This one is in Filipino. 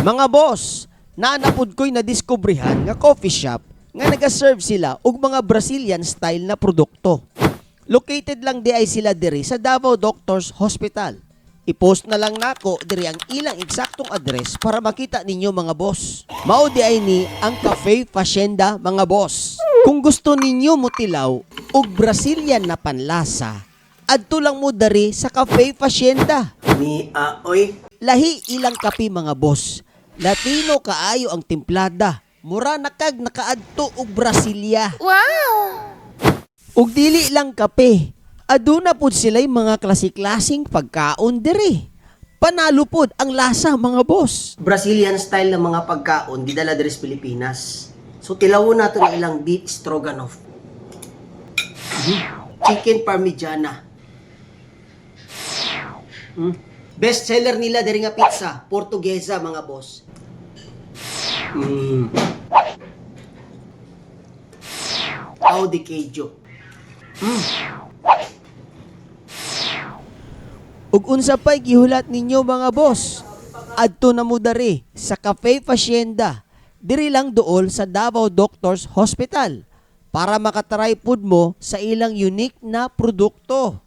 Mga boss, naanapod ko'y nadiskubrihan nga coffee shop nga nagaserve sila og mga Brazilian style na produkto. Located lang di ay sila diri sa Davao Doctors Hospital. I-post na lang nako diri ang ilang eksaktong address para makita ninyo mga boss. Mao di ay ni ang Cafe Fazenda mga boss. Kung gusto ninyo motilaw og Brazilian na panlasa, adto lang mo dari sa Cafe Fazenda. Oy. Lahi ilang kape mga boss. Latino kaayo ang timplada. Mura na kag nakaadto og Brasilia. Wow! Ug dili lang kape. Aduna pud sila'y mga klase-klaseng pagkaon diri. Panalo pud ang lasa mga boss. Brazilian style ng mga pagkaon gidala diri sa Pilipinas. So tilawon nato ang ilang beef stroganoff. Chicken parmigiana. Best seller nila diri nga pizza, Portuguesa mga boss. Pao de queijo. Ug unsa pa'y gihulat ninyo mga boss? Adto na mo dari sa Cafe Fazenda. Diri lang duol sa Davao Doctors Hospital para makatry pud mo sa ilang unique na produkto.